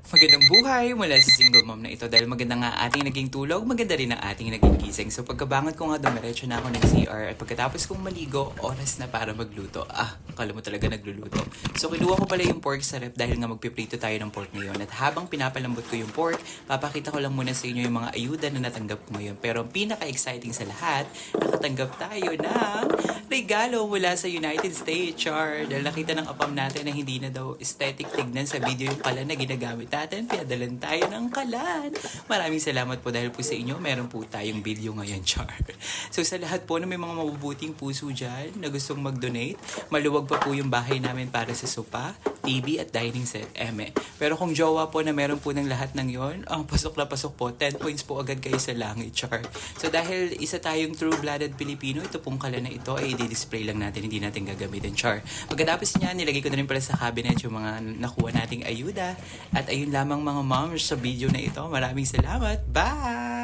Magandang buhay mula sa single mom na ito dahil maganda nga ating naging tulog, maganda rin ang ating naging gising. So pagkabangon ko nga dumiretso na ako ng CR at pagkatapos kong maligo, oras na para magluto. Akala mo talaga nagluluto. So kinuha ko pala yung pork sa rep dahil nga magpiprito tayo ng pork ngayon. At habang pinapalambot ko yung pork, papakita ko lang muna sa inyo yung mga ayuda na natanggap ko ngayon. Pero ang pinaka-exciting sa lahat, nakatanggap tayo ng regalo mula sa United States, char. Dahil nakita ng apam natin na hindi na daw aesthetic tignan sa video yung kalan na ginagamit natin, pinadalan tayo ng kalan. Maraming salamat po dahil po sa inyo, meron po tayong video ngayon, char. So sa lahat po na may mga mabubuting puso dyan na gustong mag-donate, maluwag pa po yung bahay namin para sa sopa, TV at dining set, eme. Pero kung jowa po na meron po ng lahat ng yon, pasok na pasok po, 10 points po agad kayo sa langit, char. So dahil isa tayong true-blooded Pilipino, ito pong kalan na ito ay i-display lang natin, hindi natin gagamitin, char. Pagkatapos niya, nilagay ko na rin pala sa cabinet yung mga nakuha nating ayuda. At ayun lamang mga moms sa video na ito. Maraming salamat. Bye!